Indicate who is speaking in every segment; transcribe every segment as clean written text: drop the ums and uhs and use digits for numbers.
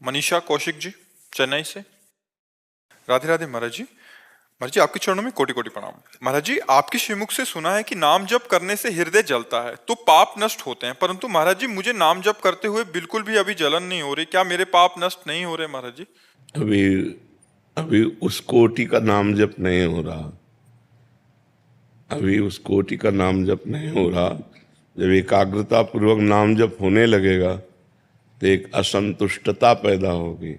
Speaker 1: मनीषा कौशिक जी, चेन्नई से। राधे राधे महाराज जी। महाराज जी, आपके चरणों में कोटि कोटि प्रणाम। महाराज जी, आपके श्रीमुख से सुना है कि नाम जप करने से हृदय जलता है तो पाप नष्ट होते हैं, परंतु महाराज जी मुझे नाम जप करते हुए बिल्कुल भी अभी जलन नहीं हो रही। क्या मेरे पाप नष्ट नहीं हो रहे महाराज जी?
Speaker 2: अभी अभी उस कोटि का नाम जप नहीं हो रहा। अभी उस कोटि का नाम जप नहीं हो रहा। जब एकाग्रता पूर्वक नाम जप होने लगेगा तो एक असंतुष्टता पैदा होगी,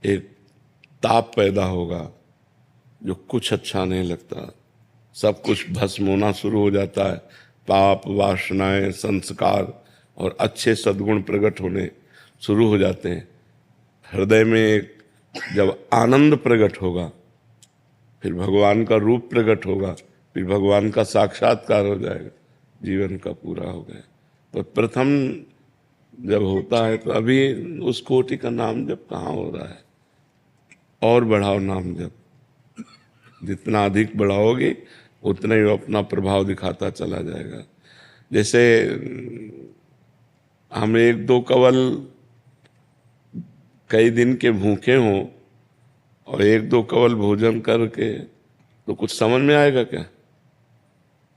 Speaker 2: एक ताप पैदा होगा, जो कुछ अच्छा नहीं लगता। सब कुछ भस्म होना शुरू हो जाता है। पाप, वासनाएं, संस्कार और अच्छे सद्गुण प्रकट होने शुरू हो जाते हैं। हृदय में एक जब आनंद प्रकट होगा, फिर भगवान का रूप प्रकट होगा, फिर भगवान का साक्षात्कार हो जाएगा, जीवन का पूरा हो गया। तो प्रथम जब होता है तो अभी उस कोटि का नाम जब कहाँ हो रहा है। और बढ़ाओ नाम जप, जितना अधिक बढ़ाओगे उतना ही वो अपना प्रभाव दिखाता चला जाएगा। जैसे हम एक दो कवल कई दिन के भूखे हों और एक दो कवल भोजन करके तो कुछ समझ में आएगा क्या?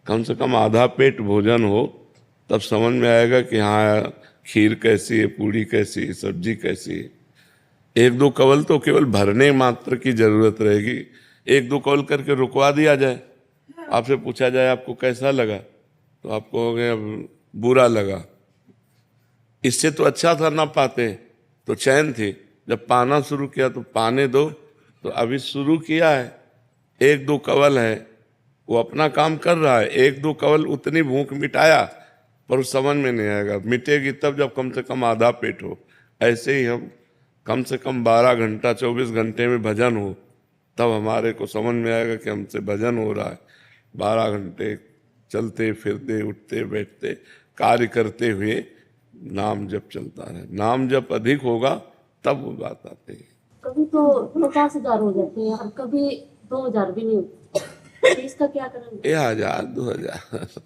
Speaker 2: कम से कम आधा पेट भोजन हो तब समझ में आएगा कि हाँ, खीर कैसी है, पूड़ी कैसी है, सब्जी कैसी है। एक दो कवल तो केवल भरने मात्र की जरूरत रहेगी। एक दो कवल करके रुकवा दिया जाए, आपसे पूछा जाए आपको कैसा लगा, तो आपको हो गया बुरा लगा। इससे तो अच्छा था ना पाते तो चैन थी। जब पाना शुरू किया तो पाने दो। तो अभी शुरू किया है, एक दो कवल है, वो अपना काम कर रहा है। एक दो कवल उतनी भूख मिटाया, पर उस समझ में नहीं आएगा। मिटेगी तब जब कम से कम आधा पेट हो। ऐसे ही हम कम से कम 12 घंटा 24 घंटे में भजन हो, तब हमारे को समझ में आएगा कि हमसे भजन हो रहा है। 12 घंटे चलते फिरते, उठते बैठते, कार्य करते हुए नाम जप चलता है। नाम जप अधिक होगा तब वो बात आती है।
Speaker 3: कभी तो 50,000 हो जाते हैं और कभी 2,000 भी नहीं होते, तो इसका क्या करेंगे?
Speaker 2: 1,000 2,000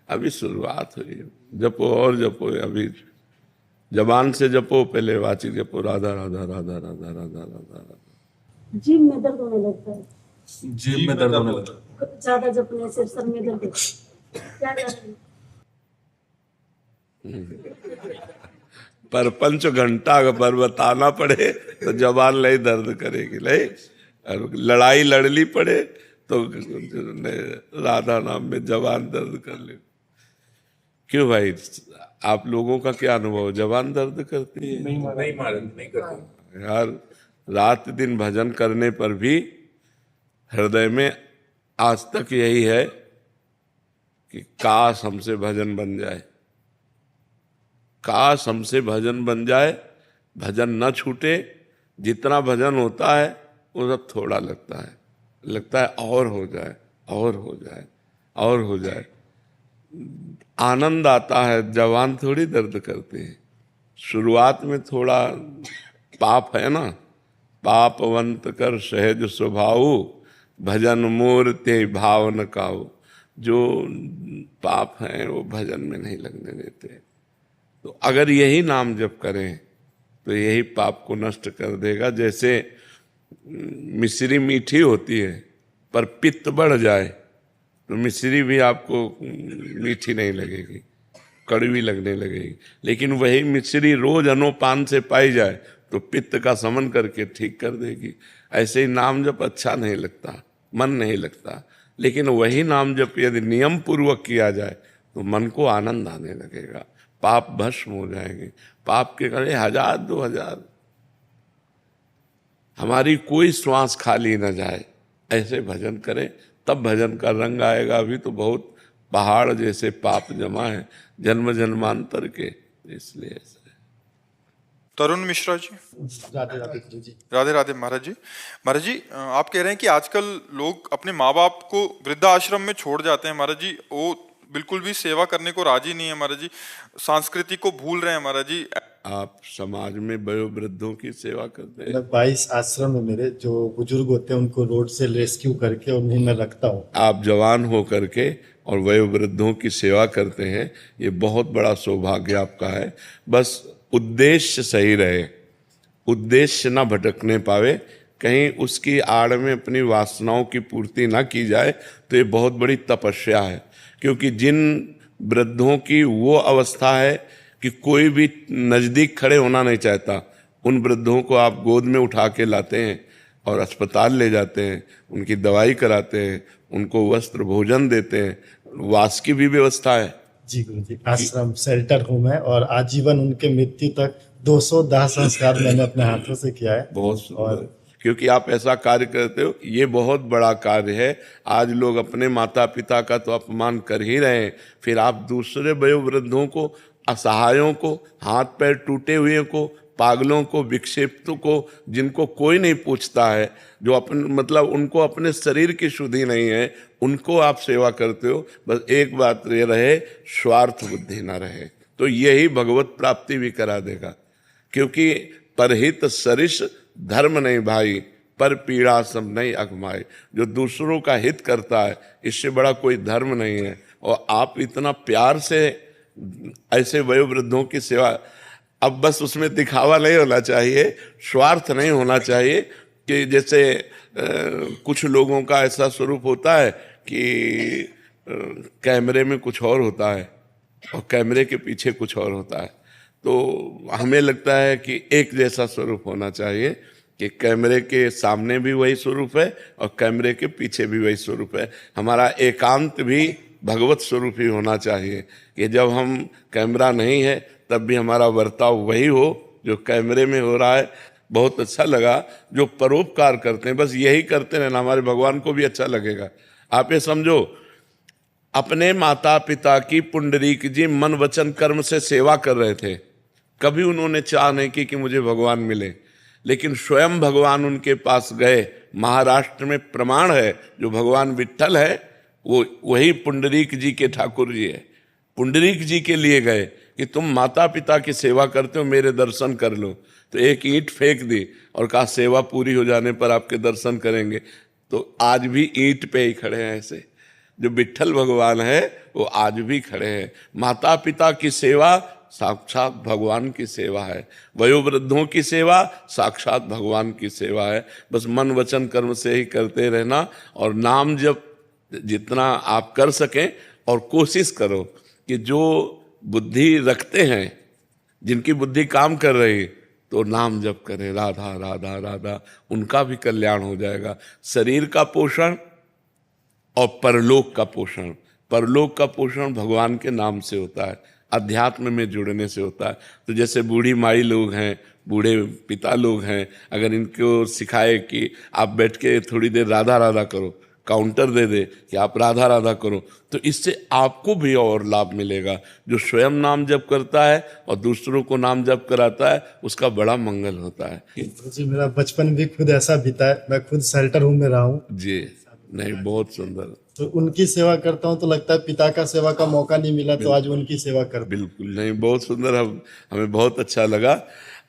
Speaker 2: अभी शुरुआत हुई। जपो और जपो। अभी जबान से जपो, पहले वाचिक जपो, राधा राधा राधा राधा राधा राधा राधा।
Speaker 3: जीभ में दर्द होने लगता है,
Speaker 4: जीभ में दर्द होने लगता है।
Speaker 3: ज्यादा जपने से सर में दर्द होता है। क्या करें?
Speaker 2: पर 5 घंटा अगर बताना पड़े तो जबान नहीं दर्द करेगी। नहीं, और लड़ाई लड़नी पड़े तो राधा नाम में जबान दर्द कर ले। क्यों भाई, आप लोगों का क्या अनुभव? जबान दर्द करती है?
Speaker 4: नहीं करती
Speaker 2: यार, रात दिन भजन करने पर भी हृदय में आज तक यही है कि काश हमसे भजन बन जाए, काश हमसे भजन बन जाए, भजन न छूटे। जितना भजन होता है वो सब थोड़ा लगता है और हो जाए, और हो जाए, और हो जाए। आनंद आता है। जवान थोड़ी दर्द करते हैं। शुरुआत में थोड़ा पाप है ना, पापवंत कर सहज स्वभाव, भजन मूर्ति भावन काऊ। जो पाप हैं वो भजन में नहीं लगने देते। तो अगर यही नाम जप करें तो यही पाप को नष्ट कर देगा। जैसे मिश्री मीठी होती है, पर पित्त बढ़ जाए तो मिश्री भी आपको मीठी नहीं लगेगी, कड़वी लगने लगेगी। लेकिन वही मिश्री रोज अनोपान से पाई जाए तो पित्त का समन करके ठीक कर देगी। ऐसे ही नाम जप अच्छा नहीं लगता, मन नहीं लगता। लेकिन वही नाम जप यदि नियम पूर्वक किया जाए तो मन को आनंद आने लगेगा, पाप भस्म हो जाएंगे। पाप के करे 1,000 2,000, हमारी कोई श्वास खाली न जाए, ऐसे भजन करें तब भजन का रंग आएगा। अभी तो बहुत पहाड़ जैसे पाप जमा है जन्म जन्मांतर के, इसलिए ऐसे।
Speaker 1: तरुण मिश्रा जी।
Speaker 4: राधे राधे जी।
Speaker 1: राधे राधे महाराज जी। महाराज जी, आप कह रहे हैं कि आजकल लोग अपने माँ बाप को वृद्धाश्रम में छोड़ जाते हैं महाराज जी, वो बिल्कुल भी सेवा करने को राजी नहीं है महाराज जी, संस्कृति को भूल रहे हैं महाराज जी।
Speaker 2: आप समाज में वयोवृद्धों की सेवा करते हैं?
Speaker 5: 22 आश्रम है मेरे, जो बुजुर्ग होते हैं उनको रोड से रेस्क्यू करके उन्हें मैं रखता हूँ।
Speaker 2: आप जवान हो करके और वयोवृद्धों की सेवा करते हैं, ये बहुत बड़ा सौभाग्य आपका है। बस उद्देश्य सही रहे, उद्देश्य ना भटकने पावे, कहीं उसकी आड़ में अपनी वासनाओं की पूर्ति ना की जाए, तो ये बहुत बड़ी तपस्या है। क्योंकि जिन वृद्धों की वो अवस्था है कि कोई भी नज़दीक खड़े होना नहीं चाहता, उन वृद्धों को आप गोद में उठा के लाते हैं और अस्पताल ले जाते हैं, उनकी दवाई कराते हैं, उनको वस्त्र भोजन देते हैं, वास की भी व्यवस्था है।
Speaker 5: जी गुरु जी, आश्रम शेल्टर होम है और आजीवन उनके मृत्यु तक 200 दाह संस्कार मैंने अपने हाथों से किया है।
Speaker 2: बहुत सुंदर, क्योंकि आप ऐसा कार्य करते हो, ये बहुत बड़ा कार्य है। आज लोग अपने माता पिता का तो अपमान कर ही रहे हैं, फिर आप दूसरे वयोवृद्धों को, असहायों को, हाथ पैर टूटे हुए को, पागलों को, विक्षेपितों को, जिनको कोई नहीं पूछता है, जो अपन मतलब उनको अपने शरीर की शुद्धि नहीं है, उनको आप सेवा करते हो। बस एक बात ये रहे, स्वार्थ बुद्धि ना रहे, तो यही भगवत प्राप्ति भी करा देगा। क्योंकि परहित सरिस धर्म नहीं भाई, पर पीड़ा सब नहीं अगमाए। जो दूसरों का हित करता है, इससे बड़ा कोई धर्म नहीं है। और आप इतना प्यार से ऐसे वयोवृद्धों की सेवा, अब बस उसमें दिखावा नहीं होना चाहिए, स्वार्थ नहीं होना चाहिए कि जैसे कुछ लोगों का ऐसा स्वरूप होता है कि कैमरे में कुछ और होता है और कैमरे के पीछे कुछ और होता है। तो हमें लगता है कि एक जैसा स्वरूप होना चाहिए कि कैमरे के सामने भी वही स्वरूप है और कैमरे के पीछे भी वही स्वरूप है। हमारा एकांत भी भगवत स्वरूप ही होना चाहिए कि जब हम कैमरा नहीं है तब भी हमारा बर्ताव वही हो जो कैमरे में हो रहा है। बहुत अच्छा लगा जो परोपकार करते हैं, बस यही करते रहना, हमारे भगवान को भी अच्छा लगेगा। आप ये समझो, अपने माता पिता की पुंडरीक जी मन वचन कर्म से सेवा कर रहे थे, कभी उन्होंने चाह नहीं की कि मुझे भगवान मिले, लेकिन स्वयं भगवान उनके पास गए। महाराष्ट्र में प्रमाण है, जो भगवान विट्ठल है वो वही पुंडरीक जी के ठाकुर जी है। पुंडरीक जी के लिए गए कि तुम माता पिता की सेवा करते हो, मेरे दर्शन कर लो। तो एक ईंट फेंक दी और कहा सेवा पूरी हो जाने पर आपके दर्शन करेंगे। तो आज भी ईंट पे ही खड़े हैं ऐसे, जो विट्ठल भगवान है वो आज भी खड़े हैं। माता पिता की सेवा साक्षात भगवान की सेवा है, वयोवृद्धों की सेवा साक्षात भगवान की सेवा है। बस मन वचन कर्म से ही करते रहना और नाम जप जितना आप कर सकें, और कोशिश करो कि जो बुद्धि रखते हैं, जिनकी बुद्धि काम कर रही, तो नाम जप करें, राधा राधा राधा, उनका भी कल्याण हो जाएगा। शरीर का पोषण और परलोक का पोषण, परलोक का पोषण भगवान के नाम से होता है, अध्यात्म में जुड़ने से होता है। तो जैसे बूढ़ी माई लोग हैं, बूढ़े पिता लोग हैं, अगर इनको सिखाए कि आप बैठ के थोड़ी देर राधा राधा करो, काउंटर दे दे कि आप राधा राधा करो, तो इससे आपको भी और लाभ मिलेगा। जो स्वयं नाम जप करता है और दूसरों को नाम जप कराता है, उसका बड़ा मंगल होता है।
Speaker 5: जी, मेरा बचपन भी खुद ऐसा बीता है, मैं खुद शेल्टर होम में रहा हूँ
Speaker 2: जी, नहीं बहुत सुंदर।
Speaker 5: तो उनकी सेवा करता हूँ, तो लगता है पिता का सेवा का मौका नहीं मिला तो आज उनकी सेवा करता हूं।
Speaker 2: बिल्कुल नहीं, बहुत सुंदर, हमें बहुत अच्छा लगा।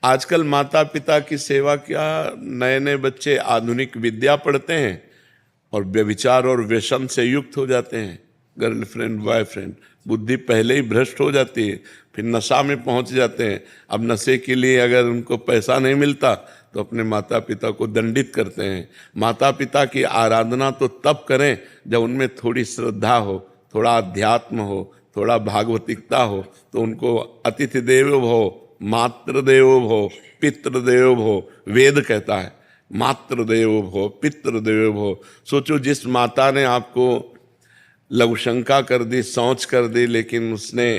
Speaker 2: आजकल माता पिता की सेवा क्या, नए नए बच्चे आधुनिक विद्या पढ़ते हैं और व्यभिचार और व्यसन से युक्त हो जाते हैं, गर्लफ्रेंड बॉयफ्रेंड, बुद्धि पहले ही भ्रष्ट हो जाती है, फिर नशा में पहुंच जाते हैं। अब नशे के लिए अगर उनको पैसा नहीं मिलता तो अपने माता पिता को दंडित करते हैं। माता पिता की आराधना तो तब करें जब उनमें थोड़ी श्रद्धा हो, थोड़ा अध्यात्म हो, थोड़ा भागवतिकता हो, तो उनको अतिथि देवो भव, मातृदेवो भव, पितृदेवो भव, वेद कहता है मातृदेवो भव, पितृदेवो भव। सोचो, जिस माता ने आपको लघुशंका कर दी, शौच कर दी, लेकिन उसने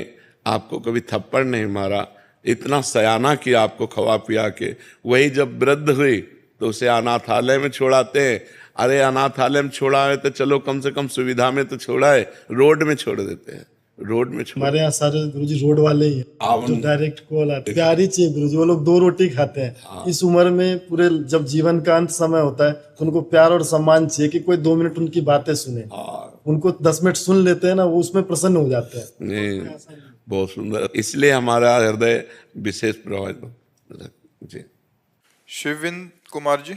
Speaker 2: आपको कभी थप्पड़ नहीं मारा, इतना सयाना किया आपको खवा पिया के, वही जब वृद्ध हुई तो उसे अनाथालय में छोड़ाते हैं। अरे अनाथालय में छोड़ा है तो चलो कम से कम सुविधा में तो छोड़ा है, रोड में छोड़ देते हैं, रोड में छोड़।
Speaker 5: हमारे यहाँ सारे गुरुजी रोड वाले ही हैं, जो डायरेक्ट कॉल आते हैं, प्यारी चाहिए गुरुजी, वो लोग 2 रोटी खाते हैं। हाँ। इस उम्र में पूरे जब जीवन का अंत समय होता है तो उनको प्यार और सम्मान चाहिए कि कोई 2 मिनट उनकी बातें सुने। हाँ। उनको 10 मिनट सुन लेते हैं ना, वो उसमें प्रसन्न हो जाते हैं।
Speaker 2: नहीं, बहुत सुंदर, इसलिए हमारा हृदय विशेष प्रभावित। जी,
Speaker 1: शिवविंद कुमार जी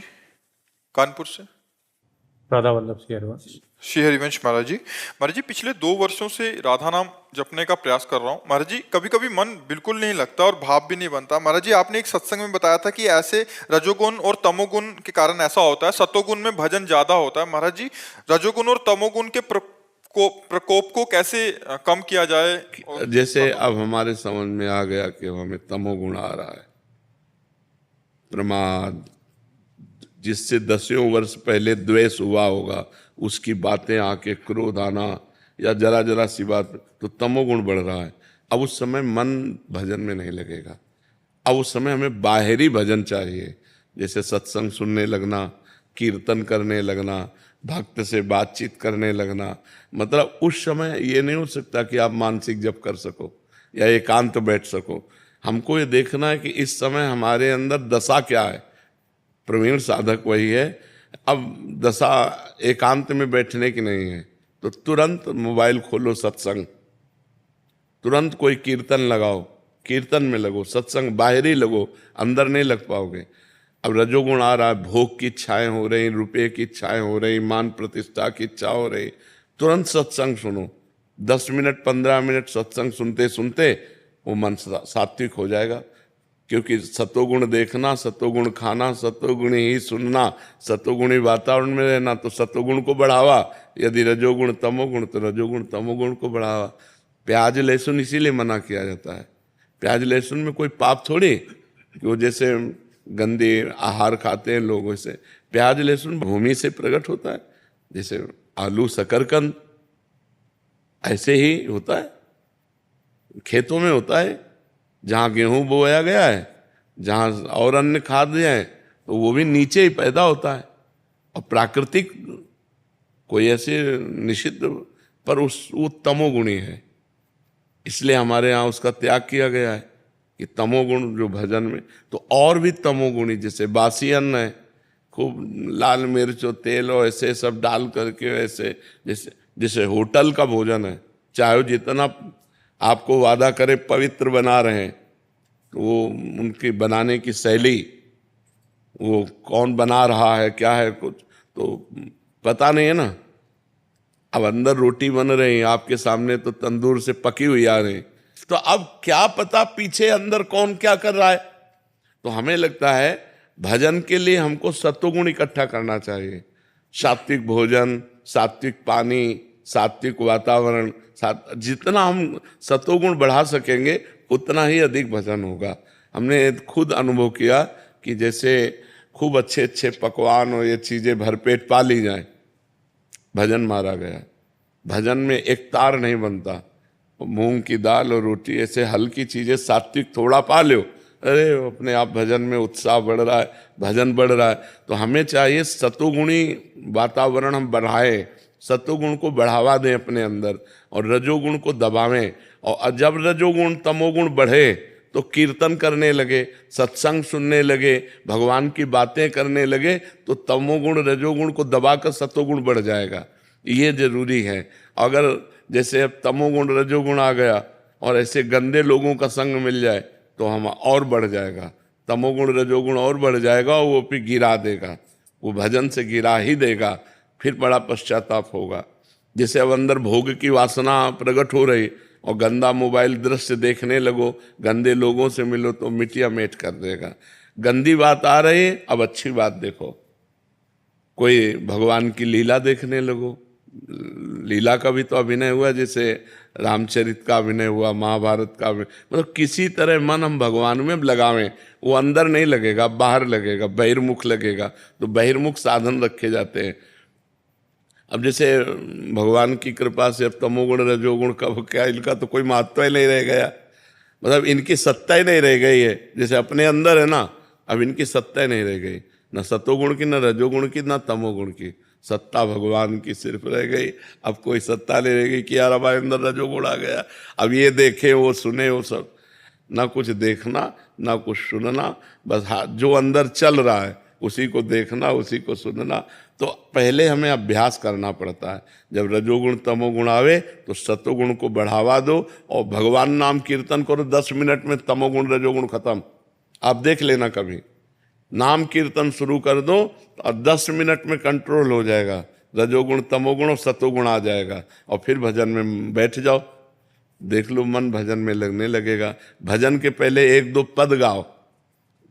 Speaker 1: कानपुर से।
Speaker 4: राधा वल्लभ सिंह।
Speaker 1: श्री हरिवंश महाराज जी पिछले 2 वर्षों से राधा नाम जपने का प्रयास कर रहा हूँ महाराज जी। कभी कभी मन बिल्कुल नहीं लगता और भाव भी नहीं बनता महाराज जी। आपने एक सत्संग में बताया था कि ऐसे रजोगुण और तमोगुण के कारण ऐसा होता है, सतोगुण में भजन ज्यादा होता है। महाराज जी रजोगुण और तमोगुण के प्रकोप को कैसे कम किया जाए?
Speaker 2: जैसे अब हमारे समझ में आ गया कि हमें तमोगुण आ रहा है, प्रमाद, जिससे 10 वर्ष पहले द्वेष हुआ होगा, उसकी बातें आके क्रोध आना या जरा जरा सी बात, तो तमोगुण बढ़ रहा है। अब उस समय मन भजन में नहीं लगेगा। अब उस समय हमें बाहरी भजन चाहिए, जैसे सत्संग सुनने लगना, कीर्तन करने लगना, भक्त से बातचीत करने लगना। मतलब उस समय ये नहीं हो सकता कि आप मानसिक जप कर सको या एकांत बैठ सको। हमको ये देखना है कि इस समय हमारे अंदर दशा क्या है। प्रवीण साधक वही है। अब दशा एकांत में बैठने की नहीं है, तो तुरंत मोबाइल खोलो, सत्संग, तुरंत कोई कीर्तन लगाओ, कीर्तन में लगो, सत्संग बाहरी लगो, अंदर नहीं लग पाओगे। अब रजोगुण आ रहा है, भोग की इच्छाएं हो रही, रुपये की इच्छाएं हो रही, मान प्रतिष्ठा की इच्छा हो रही, तुरंत सत्संग सुनो। 10 मिनट 15 मिनट सत्संग सुनते सुनते वो मन सात्विक हो जाएगा। क्योंकि सतोगुण देखना, सतोगुण खाना, सतोगुण ही सुनना, सतोगुणी वातावरण में रहना, तो सतोगुण को बढ़ावा। यदि रजोगुण तमोगुण, तो रजोगुण तमोगुण को बढ़ावा। प्याज लहसुन इसीलिए मना किया जाता है। प्याज लहसुन में कोई पाप थोड़ी, कि वो जैसे गंदे आहार खाते हैं लोग, वैसे प्याज लहसुन भूमि से प्रकट होता है। जैसे आलू शकरकंद ऐसे ही होता है, खेतों में होता है। जहाँ गेहूं बोया गया है, जहाँ और अन्य खाद्य है, तो वो भी नीचे ही पैदा होता है। और प्राकृतिक कोई ऐसे निषिद्ध, पर वो तमोगुणी है, इसलिए हमारे यहाँ उसका त्याग किया गया है कि तमोगुण जो भजन में। तो और भी तमोगुणी, जैसे बासी अन्न है, खूब लाल मिर्च और तेल और ऐसे सब डाल करके, ऐसे जैसे जैसे होटल का भोजन है, चाहे वो जितना आपको वादा करे पवित्र बना रहे हैं, तो वो उनकी बनाने की शैली, वो कौन बना रहा है क्या है, कुछ तो पता नहीं है ना। अब अंदर रोटी बन रही है आपके सामने, तो तंदूर से पकी हुई आ रही, तो अब क्या पता पीछे अंदर कौन क्या कर रहा है। तो हमें लगता है भजन के लिए हमको सत्वगुण इकट्ठा करना चाहिए। सात्विक भोजन, सात्विक पानी, सात्विक वातावरण, जितना हम सतोगुण बढ़ा सकेंगे उतना ही अधिक भजन होगा। हमने खुद अनुभव किया कि जैसे खूब अच्छे अच्छे पकवान और ये चीज़ें भरपेट पा ली जाए, भजन मारा गया। भजन में एक तार नहीं बनता। मूंग की दाल और रोटी, ऐसे हल्की चीज़ें सात्विक थोड़ा पा लो, अरे अपने आप भजन में उत्साह बढ़ रहा है, भजन बढ़ रहा है। तो हमें चाहिए सतोगुणी वातावरण हम बढ़ाएं, सतोगुण को बढ़ावा दें अपने अंदर और रजोगुण को दबावें। और जब रजोगुण तमोगुण बढ़े तो कीर्तन करने लगे, सत्संग सुनने लगे, भगवान की बातें करने लगे, तो तमोगुण रजोगुण को दबाकर सतोगुण बढ़ जाएगा। ये जरूरी है। अगर जैसे अब तमोगुण रजोगुण आ गया और ऐसे गंदे लोगों का संग मिल जाए तो हम और बढ़ जाएगा, तमोगुण रजोगुण और बढ़ जाएगा, और वो फिर गिरा देगा, वो भजन से गिरा ही देगा, फिर बड़ा पश्चाताप होगा। जैसे अब अंदर भोग की वासना प्रकट हो रही और गंदा मोबाइल दृश्य देखने लगो, गंदे लोगों से मिलो, तो मिटिया मेट कर देगा। गंदी बात आ रही है, अब अच्छी बात देखो। कोई भगवान की लीला देखने लगो, लीला का भी तो अभिनय हुआ, जैसे रामचरित का अभिनय हुआ, महाभारत का अभिनय, मतलब किसी तरह मन हम भगवान में लगावें। वो अंदर नहीं लगेगा, बाहर लगेगा, बहिर्मुख लगेगा। तो बहिर्मुख साधन रखे जाते हैं। अब जैसे भगवान की कृपा से अब तमोगुण रजोगुण का क्या, इनका तो कोई महत्व ही नहीं रह गया, मतलब इनकी सत्ता ही नहीं रह गई है। जैसे अपने अंदर है ना, अब इनकी सत्ता ही नहीं रह गई, न सतोगुण की, न रजोगुण की, न तमोगुण की। सत्ता भगवान की सिर्फ रह गई। अब कोई सत्ता नहीं रह गई कि यार हमारे अंदर रजोगुण आ गया, अब ये देखे वो सुने, वो सब ना कुछ देखना ना कुछ सुनना, बस जो अंदर चल रहा है उसी को देखना, उसी को सुनना। तो पहले हमें अभ्यास करना पड़ता है। जब रजोगुण तमोगुण आवे तो सतोगुण को बढ़ावा दो और भगवान नाम कीर्तन करो। 10 मिनट में तमोगुण रजोगुण खत्म। आप देख लेना, कभी नाम कीर्तन शुरू कर दो और 10 मिनट में कंट्रोल हो जाएगा। रजोगुण तमोगुण और सतोगुण आ जाएगा, और फिर भजन में बैठ जाओ, देख लो मन भजन में लगने लगेगा। भजन के पहले एक दो पद गाओ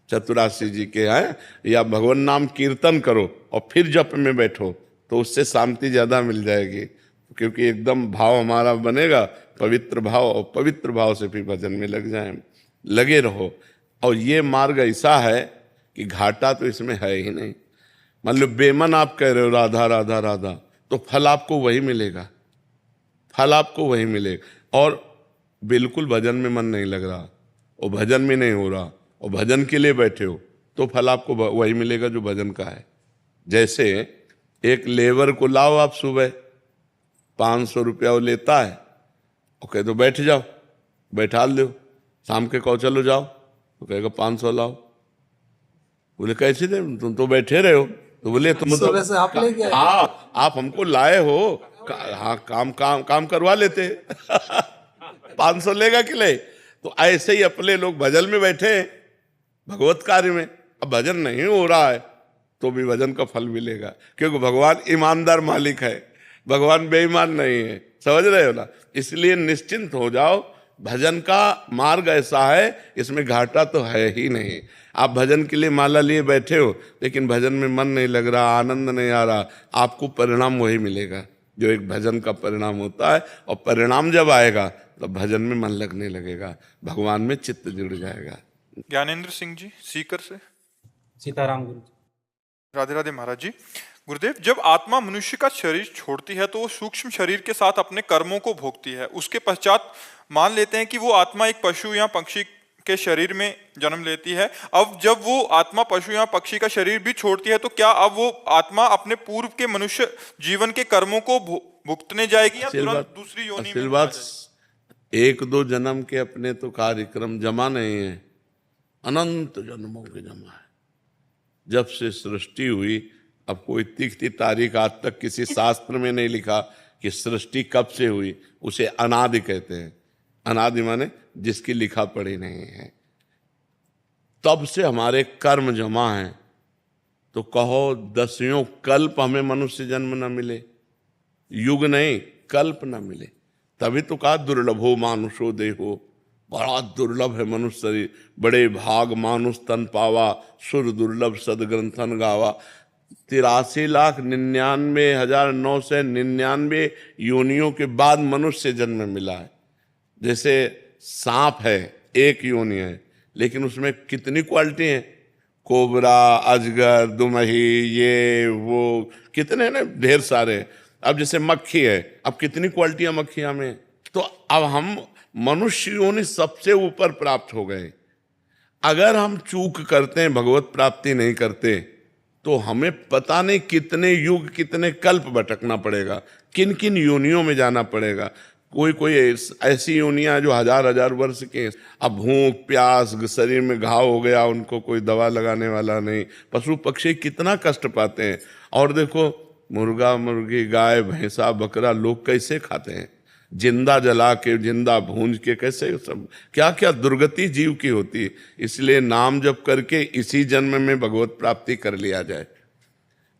Speaker 2: चतुराशी जी के हैं, या भगवान नाम कीर्तन करो और फिर जप में बैठो, तो उससे शांति ज्यादा मिल जाएगी, क्योंकि एकदम भाव हमारा बनेगा पवित्र भाव, और पवित्र भाव से फिर भजन में लगे रहो। और ये मार्ग ऐसा है कि घाटा तो इसमें है ही नहीं। मान लो बेमन आप कह रहे हो राधा राधा राधा, तो फल आपको वही मिलेगा, फल आपको वही मिलेगा। और बिल्कुल भजन में मन नहीं लग रहा और भजन में नहीं हो रहा और भजन के लिए बैठे हो, तो फल आपको वही मिलेगा जो भजन का है। जैसे एक लेबर को लाओ आप सुबह, 500 रुपया वो लेता है, और कहे तो बैठ जाओ, बैठा दो, शाम के कहो चलो जाओ, तो कहेगा 500 लाओ। बोले कैसे दे, तुम तो बैठे रहे हो। तो बोले तुम
Speaker 4: सुबह से आप लेके आए?
Speaker 2: हाँ, आप हमको लाए हो, हाँ काम करवा लेते 500 लेगा कि ले। तो ऐसे ही अपने लोग भजन में बैठे हैं, भगवत कार्य में। अब भजन नहीं हो रहा है तो भी भजन का फल मिलेगा, क्योंकि भगवान ईमानदार मालिक है, भगवान बेईमान नहीं है, समझ रहे हो ना। इसलिए निश्चिंत हो जाओ, भजन का मार्ग ऐसा है, इसमें घाटा तो है ही नहीं। आप भजन के लिए माला लिए बैठे हो, लेकिन भजन में मन नहीं लग रहा, आनंद नहीं आ रहा, आपको परिणाम वही मिलेगा जो एक भजन का परिणाम होता है। और परिणाम जब आएगा तो भजन में मन लगने लगेगा, भगवान में चित्त जुड़ जाएगा।
Speaker 1: ज्ञानेंद्र सिंह जी सीकर से।
Speaker 4: सीताराम गुरु जी।
Speaker 1: राधे राधे महाराज जी। गुरुदेव, जब आत्मा मनुष्य का शरीर छोड़ती है तो वो सूक्ष्म शरीर के साथ अपने कर्मों को भोगती है। उसके पश्चात मान लेते हैं कि वो आत्मा एक पशु या पक्षी के शरीर में जन्म लेती है। अब जब वो आत्मा पशु या पक्षी का शरीर भी छोड़ती है, तो क्या अब वो आत्मा अपने पूर्व के मनुष्य जीवन के कर्मों को भुगतने जाएगी या तुरंत दूसरी योनि में
Speaker 2: बात, एक दो जन्म के अपने तो कार्यक्रम जमा नहीं है, अनंत जन्मों के जमा है। जब से सृष्टि हुई, अब कोई तिथि तारीख आज तक किसी शास्त्र में नहीं लिखा कि सृष्टि कब से हुई, उसे अनादि कहते हैं। अनादि माने जिसकी लिखा पढ़ी नहीं है। तब से हमारे कर्म जमा हैं, तो कहो दसियों कल्प हमें मनुष्य जन्म न मिले, युग नहीं कल्प न मिले। तभी तो कहा दुर्लभो मानुषो देहो, बड़ा दुर्लभ है मनुष्य शरीर, बड़े भाग मानुष तन पावा, सुर दुर्लभ सदग्रंथन गावा। 83,99,999 योनियों के बाद मनुष्य जन्म मिला है। जैसे सांप है, एक योनि है, लेकिन उसमें कितनी क्वालिटी है, कोबरा, अजगर, दुमही, ये वो कितने ना, ढेर सारे। अब जैसे मक्खी है, अब कितनी क्वालिटियां मक्खियां में। तो अब हम मनुष्य योनि सबसे ऊपर प्राप्त हो गए। अगर हम चूक करते हैं, भगवत प्राप्ति नहीं करते, तो हमें पता नहीं कितने युग कितने कल्प भटकना पड़ेगा, किन किन योनियों में जाना पड़ेगा। कोई ऐसी योनियां जो हजार वर्ष के। अब भूख प्यास, शरीर में घाव हो गया, उनको कोई दवा लगाने वाला नहीं। पशु पक्षी कितना कष्ट पाते हैं। और देखो मुर्गा मुर्गी, गाय भैंसा बकरा लोग कैसे खाते हैं, जिंदा जला के, जिंदा भूंज के, कैसे सब क्या क्या दुर्गति जीव की होती है। इसलिए नाम जप करके इसी जन्म में भगवत प्राप्ति कर लिया जाए।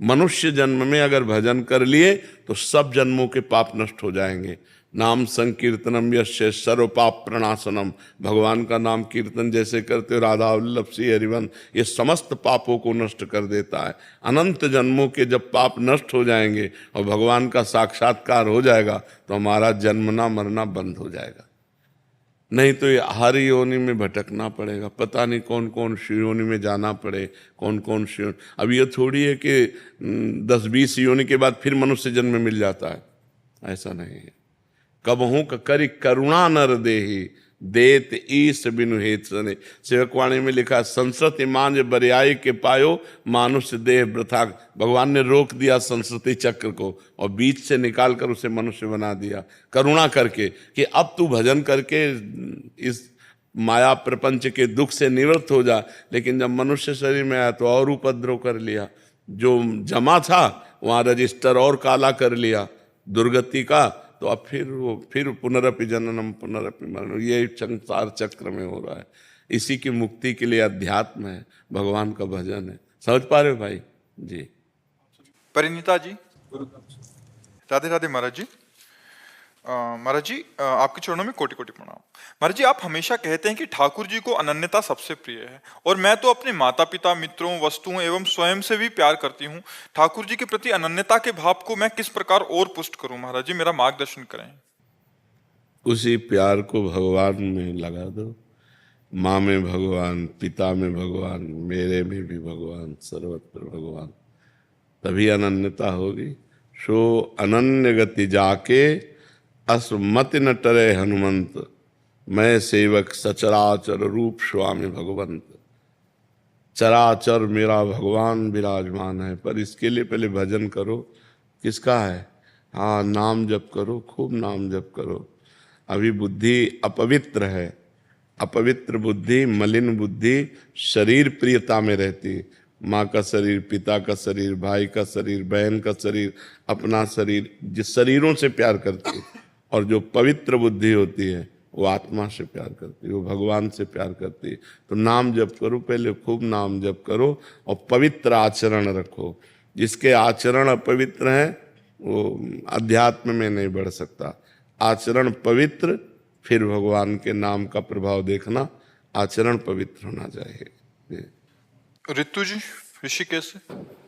Speaker 2: मनुष्य जन्म में अगर भजन कर लिए तो सब जन्मों के पाप नष्ट हो जाएंगे। नाम संकीर्तनम यस्य सर्व पाप प्रणाशनम, भगवान का नाम कीर्तन जैसे करते हो, राधा वल्लभ श्री हरिवंश, ये समस्त पापों को नष्ट कर देता है। अनंत जन्मों के जब पाप नष्ट हो जाएंगे और भगवान का साक्षात्कार हो जाएगा, तो हमारा जन्मना मरना बंद हो जाएगा। नहीं तो ये हर योनि में भटकना पड़ेगा, पता नहीं कौन कौन योनि में जाना पड़े, कौन कौन योनि। अब ये थोड़ी है कि 10-20 योनि के बाद फिर मनुष्य जन्म मिल जाता है, ऐसा नहीं है। कबहू करी करुणा नर देही, देत ईस बिनु हेत सने। सेवकवाणी में लिखा, संस्कृति मांझ बरियाई के पायो, मानुष्य देह वृथा। भगवान ने रोक दिया संस्कृति चक्र को और बीच से निकाल कर उसे मनुष्य बना दिया, करुणा करके कि अब तू भजन करके इस माया प्रपंच के दुख से निवृत्त हो जा। लेकिन जब मनुष्य शरीर में आया तो और उपद्रव कर लिया, जो जमा था वहाँ रजिस्टर और काला कर लिया दुर्गति का। तो अब फिर पुनरपि जननम पुनरपि मरणम, ये संसार चक्र में हो रहा है। इसी की मुक्ति के लिए अध्यात्म है, भगवान का भजन है। समझ पा रहे हो भाई जी?
Speaker 1: परिणीता जी। राधे राधे महाराज जी। महाराज जी, आपके चरणों में कोटि कोटि प्रणाम। महाराज जी, आप हमेशा कहते हैं कि ठाकुर जी को अनन्यता सबसे प्रिय है, और मैं तो अपने माता पिता, मित्रों, वस्तुओं एवं स्वयं से भी प्यार करती हूँ। ठाकुर जी के प्रति अनन्यता के भाव को मैं किस प्रकार और पुष्ट करूं? महाराज जी, मेरा मार्गदर्शन करें।
Speaker 2: उसी प्यार को भगवान में लगा दो। माँ में भगवान, पिता में भगवान, मेरे में भी भगवान, सर्वत्र भगवान, तभी अनन्यता होगी। सो अनन्य गति जाके असमति न टरे हनुमंत, मैं सेवक सचराचर रूप स्वामी भगवंत। चराचर मेरा भगवान विराजमान है, पर इसके लिए पहले भजन करो। किसका है? हाँ, नाम जप करो, खूब नाम जप करो। अभी बुद्धि अपवित्र है। अपवित्र बुद्धि, मलिन बुद्धि शरीर प्रियता में रहती। माँ का शरीर, पिता का शरीर, भाई का शरीर, बहन का शरीर, अपना शरीर, जिस शरीरों से प्यार करती है। और जो पवित्र बुद्धि होती है वो आत्मा से प्यार करती है, वो भगवान से प्यार करती है। तो नाम जप करो, पहले खूब नाम जप करो और पवित्र आचरण रखो। जिसके आचरण अपवित्र हैं वो अध्यात्म में नहीं बढ़ सकता। आचरण पवित्र, फिर भगवान के नाम का प्रभाव देखना। आचरण पवित्र होना चाहिए।
Speaker 1: ऋतु जी, ऋषिकेश से।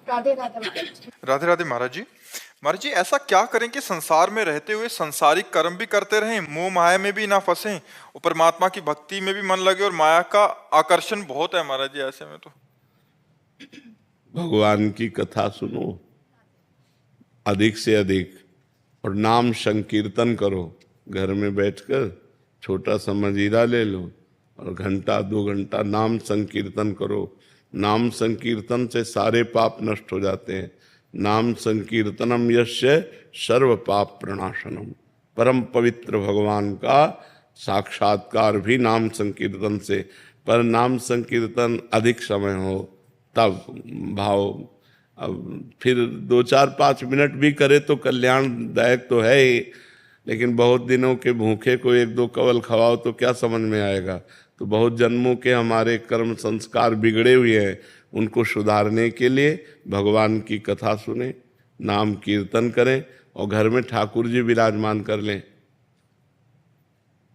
Speaker 3: राधे राधे महाराज जी।
Speaker 1: राधे राधे महाराज जी। महाराज जी, ऐसा क्या करें कि संसार में रहते हुए संसारिक कर्म भी करते रहें, मोह माया में भी ना फंसें, और परमात्मा की भक्ति में भी मन लगे, और माया का आकर्षण बहुत है महाराज जी ऐसे में तो।
Speaker 2: भगवान की कथा सुनो अधिक से अधिक, और नाम संकीर्तन करो। घर में बैठकर छोटा सा मजीरा ले लो और घंटा 2 घंटा नाम संकीर्तन करो। नाम संकीर्तन से सारे पाप नष्ट हो जाते हैं। नाम संकीर्तनम यस्य सर्व पाप प्रणाशनम। परम पवित्र भगवान का साक्षात्कार भी नाम संकीर्तन से। पर नाम संकीर्तन अधिक समय हो तब भाव। अब फिर 2, 4, 5 मिनट भी करे तो कल्याणदायक तो है ही, लेकिन बहुत दिनों के भूखे को 1-2 कवल खवाओ तो क्या समझ में आएगा। तो बहुत जन्मों के हमारे कर्म संस्कार बिगड़े हुए हैं, उनको सुधारने के लिए भगवान की कथा सुने, नाम कीर्तन करें, और घर में ठाकुर जी विराजमान कर लें।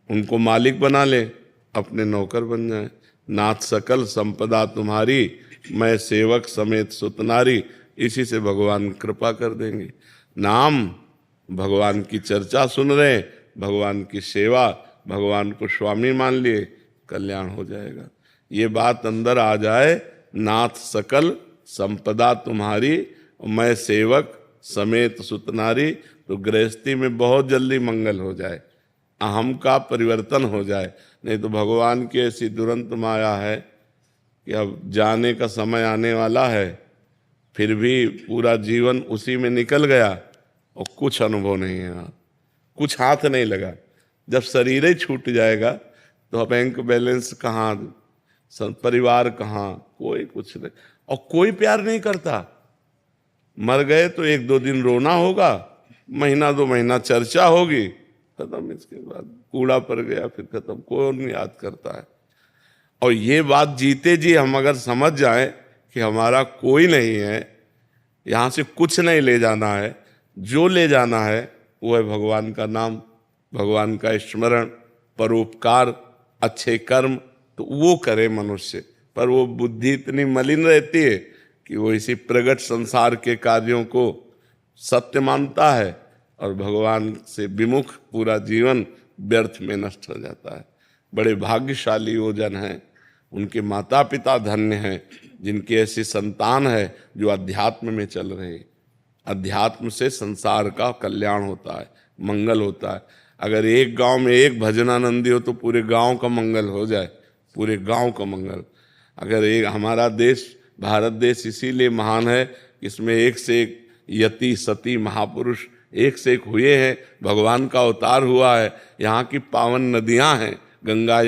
Speaker 2: उनको मालिक बना ले, अपने नौकर बन जाए। नाथ सकल संपदा तुम्हारी, मैं सेवक समेत सुतनारी। इसी से भगवान कृपा कर देंगे। नाम, भगवान की चर्चा सुन रहे, भगवान की सेवा, भगवान को स्वामी मान लिए, कल्याण हो जाएगा। ये बात अंदर आ जाए, नाथ सकल संपदा तुम्हारी, मैं सेवक समेत सुतनारी, तो गृहस्थी में बहुत जल्दी मंगल हो जाए, अहम का परिवर्तन हो जाए। नहीं तो भगवान की ऐसी दुरंत माया है कि अब जाने का समय आने वाला है, फिर भी पूरा जीवन उसी में निकल गया और कुछ अनुभव नहीं है, कुछ हाथ नहीं लगा। जब शरीर ही छूट जाएगा तो बैंक बैलेंस कहाँ, परिवार कहाँ, कोई कुछ नहीं, और कोई प्यार नहीं करता। मर गए तो 1-2 दिन रोना होगा, महीना 2 महीना चर्चा होगी, खत्म। इसके बाद कूड़ा पड़ गया, फिर खत्म, कोई नहीं याद करता है। और ये बात जीते जी हम अगर समझ जाएं कि हमारा कोई नहीं है, यहाँ से कुछ नहीं ले जाना है, जो ले जाना है वो है भगवान का नाम, भगवान का स्मरण, परोपकार, अच्छे कर्म, तो वो करे मनुष्य। पर वो बुद्धि इतनी मलिन रहती है कि वो इसी प्रगट संसार के कार्यों को सत्य मानता है, और भगवान से विमुख पूरा जीवन व्यर्थ में नष्ट हो जाता है। बड़े भाग्यशाली वो जन हैं, उनके माता पिता धन्य हैं जिनकी ऐसी संतान है जो अध्यात्म में चल रहे हैं। अध्यात्म से संसार का कल्याण होता है, मंगल होता है। अगर एक गांव में एक भजनानंदी हो तो पूरे गांव का मंगल हो जाए, पूरे गांव का मंगल। अगर एक हमारा देश, भारत देश इसीलिए महान है, इसमें एक से एक यति सती महापुरुष एक से एक हुए हैं, भगवान का अवतार हुआ है। यहाँ की पावन नदियाँ हैं, गंगा